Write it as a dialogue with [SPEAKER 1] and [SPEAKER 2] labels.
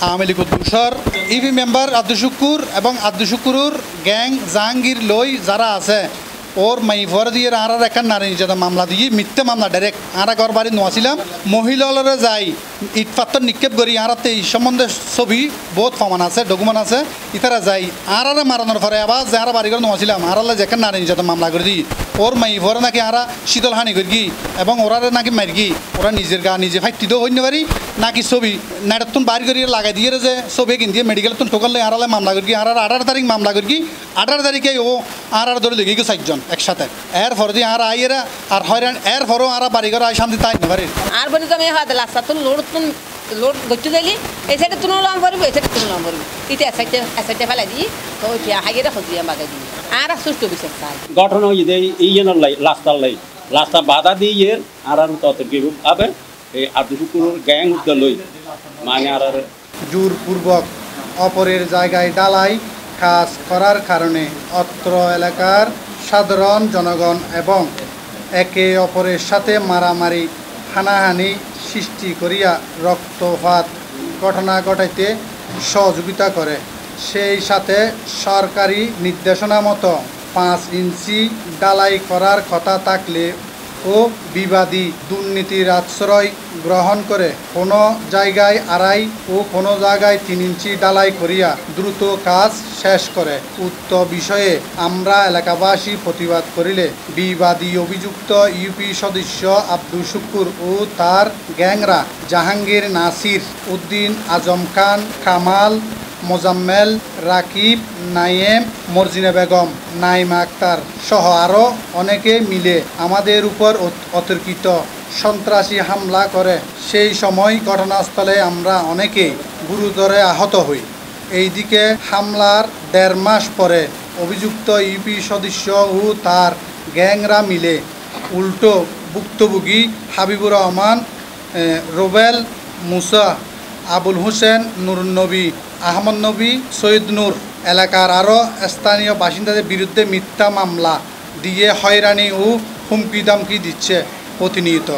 [SPEAKER 1] Awami League দুশর EV member Abdul শুকুর এবং আব্দুল শুকুরের gang Jahangir লই যারা আছে ওর মাইভর দিয়ে আর একটা নারী নির্যাতন মামলা দিয়ে মিথ্যে মামলা ডাইরেক্ট আরা ঘর বাড়ি নোয়াছিলাম মহিলারা যাই ইট পাত্তর নিক্ষেপ করি আরাতে এই সম্বন্ধে ছবি বহুত প্রমাণ আছে ডকুমেন্ট আছে ইতারা যাই আরা মারানোর পরে আবার যারা বাড়ি ঘর নোয়াছিলাম আরালে যে একটা নারী নির্যাতন মামলা করে দিই ওর মাইভরে নাকি আরা শীতল হানি করি এবং ওরা নাকি মারি ওরা নিজের গা নিজে ফাইটিতেও হইতে পারি নাকি ছবি নেটাতুন বাড়ি করিয়ে লাগাই দিয়ে যে ছবি কিনতে মেডিকেল তুন ঠোকালে আরালে মামলা করি আর 18 তারিখ মামলা করি 18 তারিখে ও আর ধরে লেগে গেছে 6 জন একসাথে এর ফর দিয়ে আর আইয়েরা আর হয়রান এর ফরও আর বাড়ি ঘর আই শান্তি তাই না পারি
[SPEAKER 2] আর বলি তো আমি হাতে লাস্তা তুন লোড গচ্ছু দিলি এই সাইডে তুন লাম পারবো এই সাইডে তুন লাম পারবো ইতে এসাইডে ফেলাই দিই তো ওইটা হাইয়েরা হজিয়া বাগাই দিই আর সুষ্ঠু বিচার চাই
[SPEAKER 3] গঠন হয়ে যায় ইয়ের লাই লাস্তা বাধা দিয়ে ইয়ের আর ততর্কি আবে এই আব্দুল শুকুরের গ্যাং উঠতে লই মানে আর
[SPEAKER 1] জোরপূর্বক অপরের জায়গায় ডালাই কাজ করার কারণে অত্র এলাকার সাধারণ জনগণ এবং একে অপরের সাথে মারামারি হানাহানি সৃষ্টি করিয়া রক্তপাত ঘটনা ঘটাইতে সহযোগিতা করে সেই সাথে সরকারি নির্দেশনা মতো 5 ইঞ্চি ডালাই করার কথা থাকলে ও বিবাদী দুর্নীতির আশ্রয় গ্রহণ করে কোনো জায়গায় 2.5 ও কোনো জায়গায় 3 ইঞ্চি ডালাই করিয়া দ্রুত কাজ শেষ করে উক্ত বিষয়ে আমরা এলাকাবাসী প্রতিবাদ করিলে বিবাদী অভিযুক্ত ইউপি সদস্য আব্দুল শুকুর ও তার গ্যাংরা জাহাঙ্গীর নাসির উদ্দিন আজম খান কামাল মোজাম্মেল রাকিব নাইম মর্জিনা বেগম নাইমা আক্তার সহ আরও অনেকে মিলে আমাদের উপর অতর্কিত সন্ত্রাসী হামলা করে সেই সময় ঘটনাস্থলে আমরা অনেকে গুরুতরে আহত হই এইদিকে হামলার 1.5 মাস পরে অভিযুক্ত ইউপি সদস্য ও তার গ্যাংরা মিলে উল্টো ভুক্তভোগী হাবিবুর রহমান রুবেল মুসা আবুল হোসেন নুরুন্নবী আহমদ নবী সৈয়দ নূর এলাকার আরও স্থানীয় বাসিন্দাদের বিরুদ্ধে মিথ্যা মামলা দিয়ে হয়রানি ও হুমকি দামকি দিচ্ছে প্রতিনিয়ত।